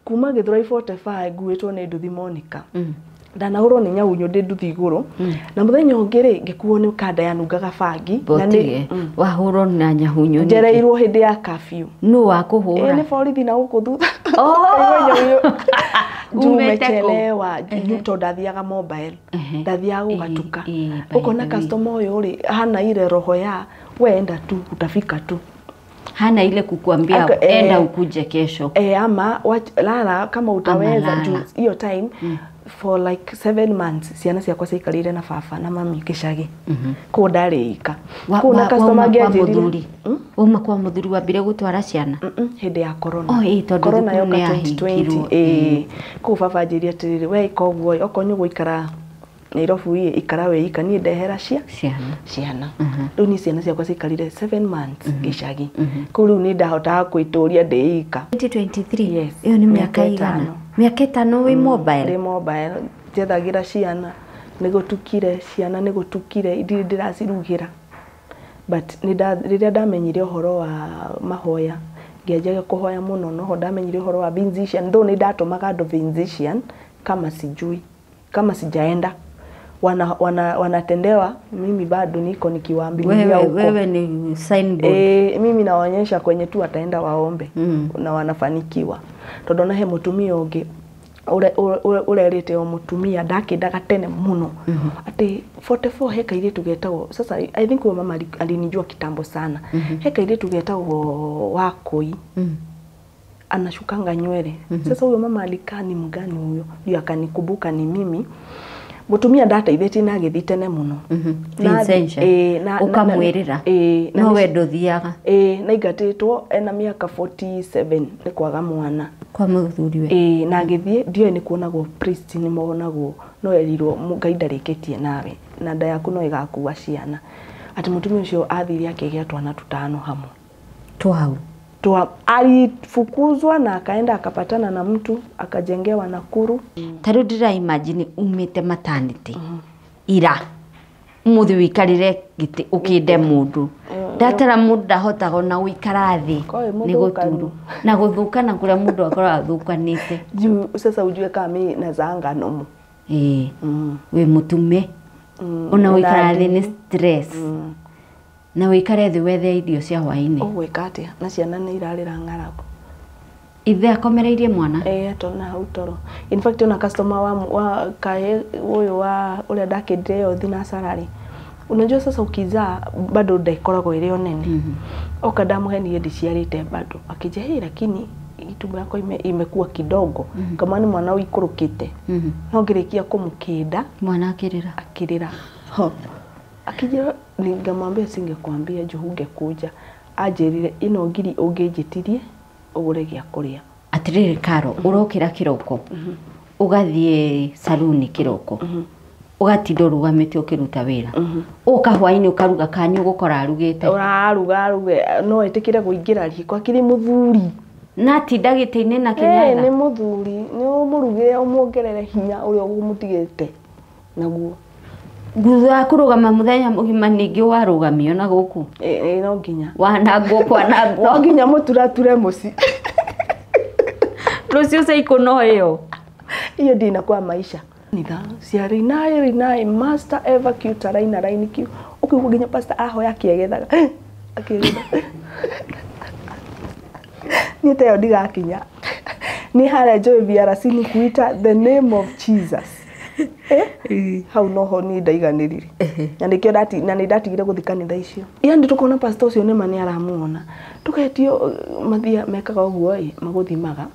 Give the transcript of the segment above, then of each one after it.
kuma Githurai 45 nguĩtwo nĩ nduthi Monica ndanahũrwo nĩ nyaunyũ ndĩ nduthi igũrũ na mũthenya ũngĩ rĩ ngĩkuo nĩ kanda yanungaga bangi na nĩ wahũrwo na nyaunyũ njereirwo hĩndĩ ya curfew nũ wakũhũra nĩ borithi na gũkũ thutha umechelewa to ndathiaga mobile ndathiaga gũgatuka ũkona customer ũyũ rĩ hana ile roho ya wenda tu utafika tu hana ile kukuambia enda ukuje kesho ama lala kama utaweza hiyo time for like 7 months ciana ciakwa ciaikarire na baba na mami gicagi ko ndarĩika kuna customer ngĩanjĩrire uma kwa mũthuri wambire gũtwara ciana hĩndĩ ya corona corona yoka 2020 ko baba njĩria atĩrĩrĩ we ikoguo okonyo gũikara Nairobi ikara we ikanie ndehera ciana rĩu ni ciana ciakwa ciaikarire 7 months gicagi ko rĩu ni ndahotaga kwĩtũria ndĩika 2023 iyo ni miaka igana miaka 5 wi mobile mobile jethagira ciana nigutukire ciana nigutukire ndi ndiracirugira but rĩrĩa ndamenyire ũhoro wa mahoya ngĩanjaga kũhoya mũno noho ndamenyire ũhoro wa Vincentian ndo ni ndatumaga andũ Vincentian kama sijui kama sijaenda wanatendewa mimi bado niko nikiwaambilia huko wewe ni signboard mimi naonyesha kwenye tu ataenda waombe na wanafanikiwa tondu na he mutumia ungi urerete o mutumia ndakindaga tene muno ati 44 heka ile tugetagwo sasa I think we mama alinijua kitambo sana heka ile tugetagwo wakoi anashukanga nywele sasa huyo mama alikaa ni mgani huyo ndio akanikumbuka ni mimi mutumia ndateithĩtie na gĩthi tene muno na ukamwĩrĩra no we ndũthiaga na ingatĩtwo ena mĩaka 47 nĩ kwaga mwana kwa mũthuri we na gĩthiĩ ndiyo nĩ kuonagwo priest nĩ monagwo no erirwo Ngai ndarĩkĩtie nawe na nda yaku no ĩgakuua ciana ati mutumia ũcio athire akĩgĩa twana tutano hamwe twau alifukuzwa na akaenda akapatana na mtu akajengewa Nakuru. Taru ndira imagine umite maternity ira muthi wikarire giti ukinde mundu ndatara mundu ndahotaga na uikara thi ni guturu na guthukana kuria mundu akora athukanite sasa ujue kama mimi nazanga nomu we mutume una uikara thi ni stress na wikare thi wethe idio cia hwaini wikatia na ciana ni irarira ng'aragu ithe akomereirie mwana tona hau toro in fact una customer wa kae huyo wa ule ndakindire yo thina salary unajua sasa ukizaa bado ndaikoragwo ire onene okadamu ni ndiciarite bado akija hii lakini itumbo yako imekuwa kidogo kama ni mwana uikurukite no ngirikia kumukida mwana akirira akija ningamwambia singekwambia juu ungekuja ajerire ino ngiri ungejitirie ugure gya kuria atiriri karo urokira kiroko ugathie saluni kiroko ugatindo rugamite ukiruta wira ukahwaini ukaruga kanyu gukora arugite uraruga no etikire guingira riko akiri muthuri na tindagite-ini na kinyaga ni muthuri ni umurugire umuongerere hinya uria ugumutigite naguo Gutha kurugama muthenya mugima ningi warugamio na guku no nginya wanangwo kwanangwo no nginya muturature muci rucio seiko no iyo ndina kwa maisha nitha cia rinai master ever cute line q ukigwa nginya pastor ahoya kiegethaga ni teo ndigakinya ni hara joy VRC ni kuita the name of Jesus how no ho ni ndaiganirire na nikio na ni ndatigire guthikanitha icio yani tukona pastor ucio ni mani aramuona tuketio mathia mekaga uguo maguthimaga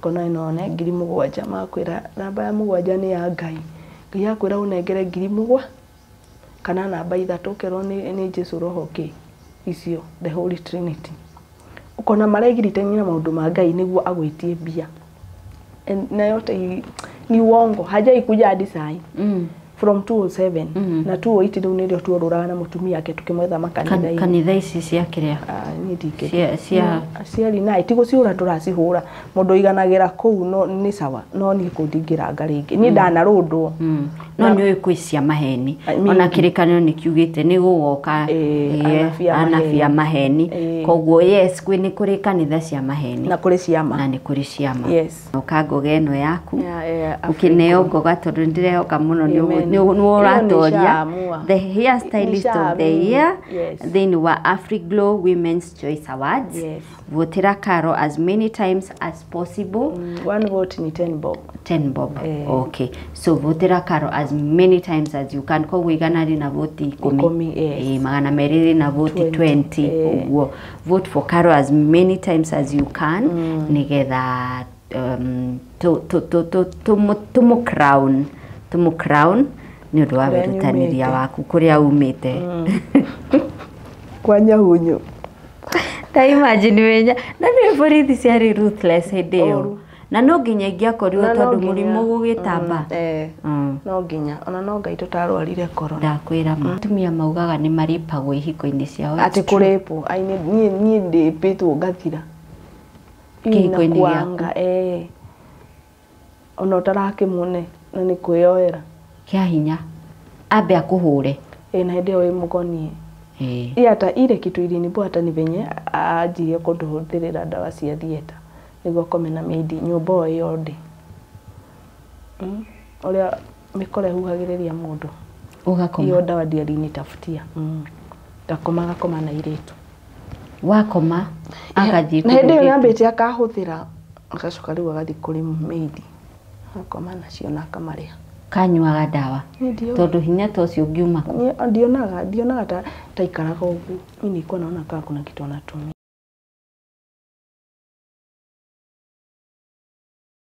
kona inone 7,000 makwira namba ya 7 ni ya Ngai Ngai akwira unengere 7,000 kana namba 3 kerwo ni Jesu roho ki icio the Holy Trinity ukona maregirite nyina maundu ma Ngai niguo agwitie bia na yote ni uongo haja ikuja hadi sai from 207 na 208 riu nirio tuoruraga na mutumia yake tukimwetha makanitha kanitha ici cia kiria ni ndike cia na tigo ciura turacihura mundu iganagira kuu no ni sawa no ni kundingira ngaringi ni ndanarundwo no ni kwi cia maheni ona kirikanio ni kiugite ni gugoka anafia maheni koguo yes kwi ni kuri kanitha cia maheni na kuri ciama na ni kuri ciama yes ukangoga eno yaku ukineo ngoga tondu ndirehoka muno ni uratoria the hairstylist of the year then wa Afriglow Women's Choice Awards votera Karo as many times as possible. One vote ni 10 bob. 10 bob. Okay. So votera Karo as many times as you can. Kwa wigana na voti 10. Magana meriri na voti 20. Vote for Karo as many times as you can. Nigetha to crown ni undu wa wirutaniria waku kuria umite. Kwa Nyahunyu. Ta imagine wenya na ni borithi ciari ruthless hideo na no nginya ingiakorirwo tondu murimu gugitamba no nginya ona no ngai tutarwarire corona ndakwira mutumia maugaga ni maripagwo ihiko-ini ciao ati kuripo ai ni ndipitwo ngathira ihiko-ini giaku ona utarakimune na ni kwioera kia hinya ambe akuhure na hideo wi mugonie ata ile kitu ili nipo hata ni venye ajiye kuduthirira dawa cia dieta niguo komena meidi nyumba yothe oria mikore huhagiriria mundu ugakoma iyo dawa diari ni tafutia gakomaga koma na iretu wakoma agathii na hende yambite akahuthira akacoka riu agathi kuri meidi akoma nacio na akamaria kanyuaga dawa tondu hinya tocio ngiuma ndionaga ta ikaraga ugu mimi niko naona kama kuna kitu anatumia